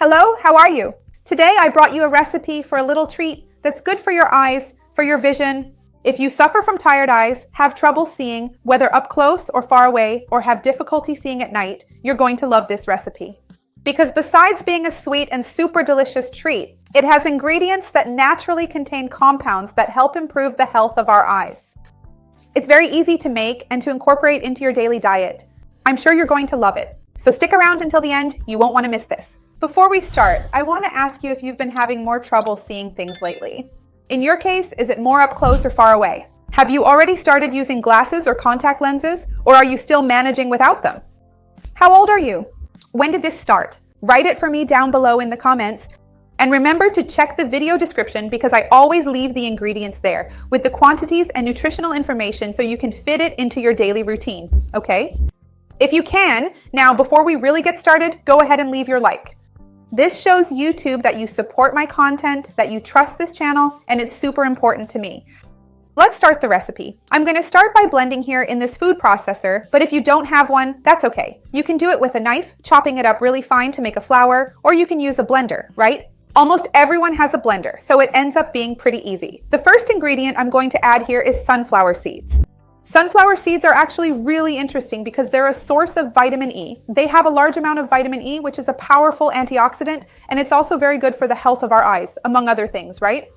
Hello, how are you? Today I brought you a recipe for a little treat that's good for your eyes, for your vision. If you suffer from tired eyes, have trouble seeing, whether up close or far away, or have difficulty seeing at night, you're going to love this recipe. Because besides being a sweet and super delicious treat, it has ingredients that naturally contain compounds that help improve the health of our eyes. It's very easy to make and to incorporate into your daily diet. I'm sure you're going to love it. So stick around until the end, you won't want to miss this. Before we start, I want to ask you if you've been having more trouble seeing things lately. In your case, is it more up close or far away? Have you already started using glasses or contact lenses, or are you still managing without them? How old are you? When did this start? Write it for me down below in the comments. And remember to check the video description because I always leave the ingredients there with the quantities and nutritional information so you can fit it into your daily routine, okay? If you can, now before we really get started, go ahead and leave your like. This shows YouTube that you support my content, that you trust this channel, and it's super important to me. Let's start the recipe. I'm going to start by blending here in this food processor, but if you don't have one, that's okay. You can do it with a knife, chopping it up really fine to make a flour, or you can use a blender, right? Almost everyone has a blender, so it ends up being pretty easy. The first ingredient I'm going to add here is sunflower seeds. Sunflower seeds are actually really interesting because they're a source of vitamin E. They have a large amount of vitamin E, which is a powerful antioxidant, and it's also very good for the health of our eyes, among other things, right?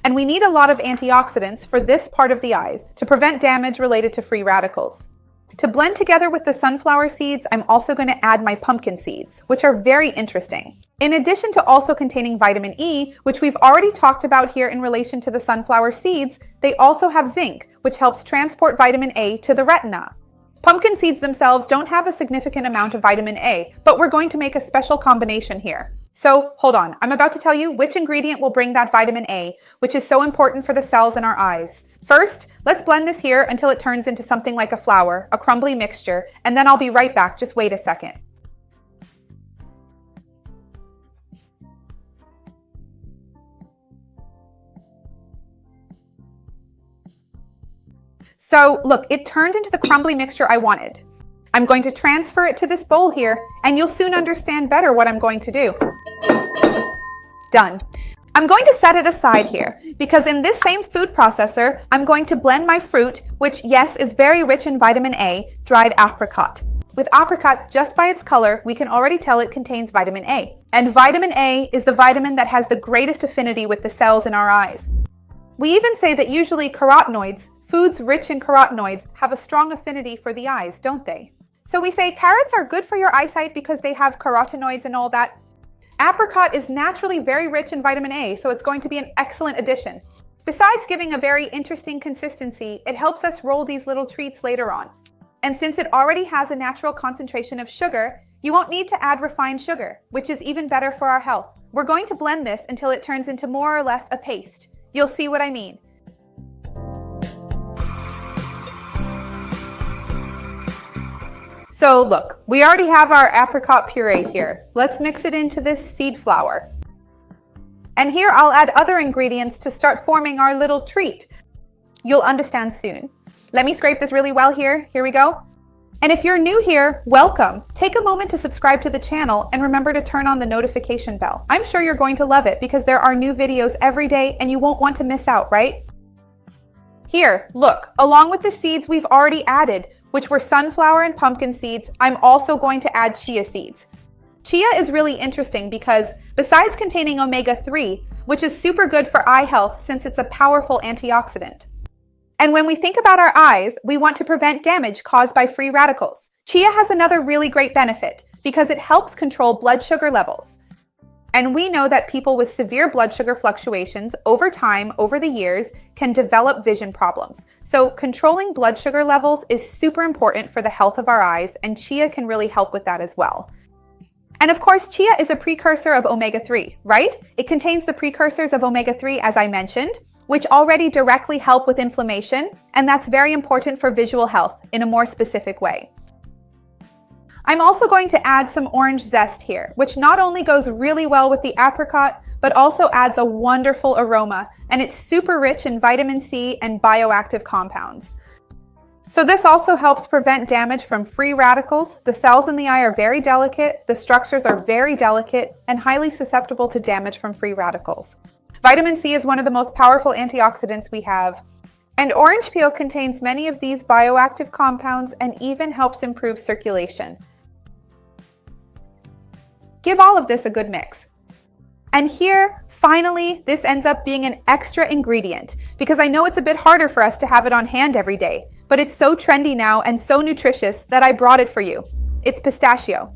And we need a lot of antioxidants for this part of the eyes to prevent damage related to free radicals. To blend together with the sunflower seeds, I'm also going to add my pumpkin seeds, which are very interesting. In addition to also containing vitamin E, which we've already talked about here in relation to the sunflower seeds, they also have zinc, which helps transport vitamin A to the retina. Pumpkin seeds themselves don't have a significant amount of vitamin A, but we're going to make a special combination here. So hold on, I'm about to tell you which ingredient will bring that vitamin A, which is so important for the cells in our eyes. First, let's blend this here until it turns into something like a flour, a crumbly mixture, and then I'll be right back. Just wait a second. So look, it turned into the crumbly mixture I wanted. I'm going to transfer it to this bowl here, and you'll soon understand better what I'm going to do. Done. I'm going to set it aside here because in this same food processor, I'm going to blend my fruit, which yes, is very rich in vitamin A, dried apricot. With apricot, just by its color, we can already tell it contains vitamin A. And vitamin A is the vitamin that has the greatest affinity with the cells in our eyes. We even say that usually carotenoids, foods rich in carotenoids, have a strong affinity for the eyes, don't they? So we say carrots are good for your eyesight because they have carotenoids and all that. Apricot is naturally very rich in vitamin A, so it's going to be an excellent addition. Besides giving a very interesting consistency, it helps us roll these little treats later on. And since it already has a natural concentration of sugar, you won't need to add refined sugar, which is even better for our health. We're going to blend this until it turns into more or less a paste. You'll see what I mean. So look, we already have our apricot puree here. Let's mix it into this seed flour. And here I'll add other ingredients to start forming our little treat. You'll understand soon. Let me scrape this really well here. Here we go. And if you're new here, welcome. Take a moment to subscribe to the channel and remember to turn on the notification bell. I'm sure you're going to love it because there are new videos every day and you won't want to miss out, right? Here, look, along with the seeds we've already added, which were sunflower and pumpkin seeds, I'm also going to add chia seeds. Chia is really interesting because besides containing omega-3, which is super good for eye health since it's a powerful antioxidant. And when we think about our eyes, we want to prevent damage caused by free radicals. Chia has another really great benefit because it helps control blood sugar levels. And we know that people with severe blood sugar fluctuations over time, over the years, can develop vision problems. So controlling blood sugar levels is super important for the health of our eyes, and chia can really help with that as well. And of course, chia is a precursor of omega-3, right? It contains the precursors of omega-3, as I mentioned, which already directly help with inflammation, and that's very important for visual health in a more specific way. I'm also going to add some orange zest here, which not only goes really well with the apricot, but also adds a wonderful aroma, and it's super rich in vitamin C and bioactive compounds. So this also helps prevent damage from free radicals. The cells in the eye are very delicate, the structures are very delicate, and highly susceptible to damage from free radicals. Vitamin C is one of the most powerful antioxidants we have, and orange peel contains many of these bioactive compounds and even helps improve circulation. Give all of this a good mix. And here, finally, this ends up being an extra ingredient because I know it's a bit harder for us to have it on hand every day, but it's so trendy now and so nutritious that I brought it for you. It's pistachio.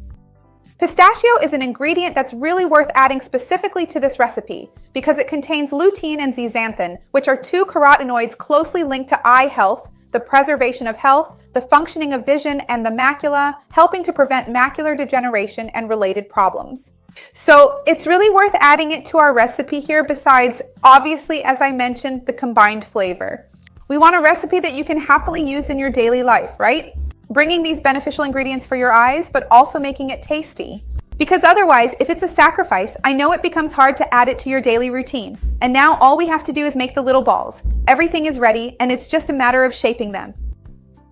Pistachio is an ingredient that's really worth adding specifically to this recipe because it contains lutein and zeaxanthin, which are two carotenoids closely linked to eye health, the preservation of health, the functioning of vision, and the macula, helping to prevent macular degeneration and related problems. So it's really worth adding it to our recipe here besides, obviously, as I mentioned, the combined flavor. We want a recipe that you can happily use in your daily life, right? Bringing these beneficial ingredients for your eyes, but also making it tasty. Because otherwise, if it's a sacrifice, I know it becomes hard to add it to your daily routine. And now all we have to do is make the little balls. Everything is ready, and it's just a matter of shaping them.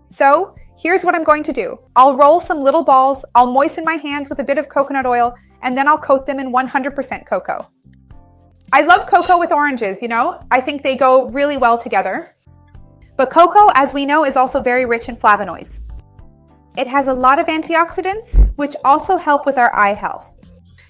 So here's what I'm going to do. I'll roll some little balls, I'll moisten my hands with a bit of coconut oil, and then I'll coat them in 100% cocoa. I love cocoa with oranges, you know? I think they go really well together. But cocoa, as we know, is also very rich in flavonoids. It has a lot of antioxidants, which also help with our eye health.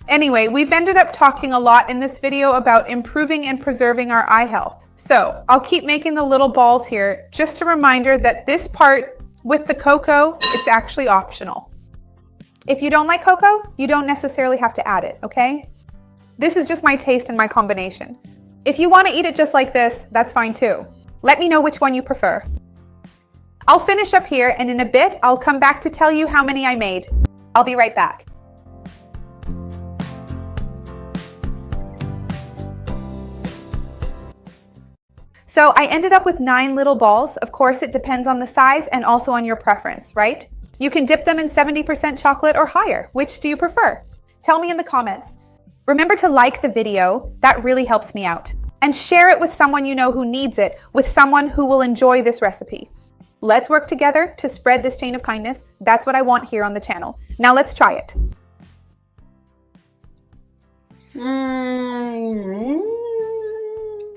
Anyway, we've ended up talking a lot in this video about improving and preserving our eye health. So I'll keep making the little balls here. Just a reminder that this part with the cocoa, it's actually optional. If you don't like cocoa, you don't necessarily have to add it, okay? This is just my taste and my combination. If you want to eat it just like this, that's fine too. Let me know which one you prefer. I'll finish up here and in a bit, I'll come back to tell you how many I made. I'll be right back. So I ended up with 9 little balls. Of course, it depends on the size and also on your preference, right? You can dip them in 70% chocolate or higher. Which do you prefer? Tell me in the comments. Remember to like the video. That really helps me out. And share it with someone you know who needs it, with someone who will enjoy this recipe. Let's work together to spread this chain of kindness. That's what I want here on the channel. Now let's try it.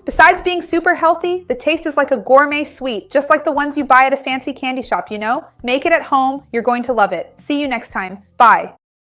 Besides being super healthy, the taste is like a gourmet sweet, just like the ones you buy at a fancy candy shop, you know? Make it at home. You're going to love it. See you next time. Bye.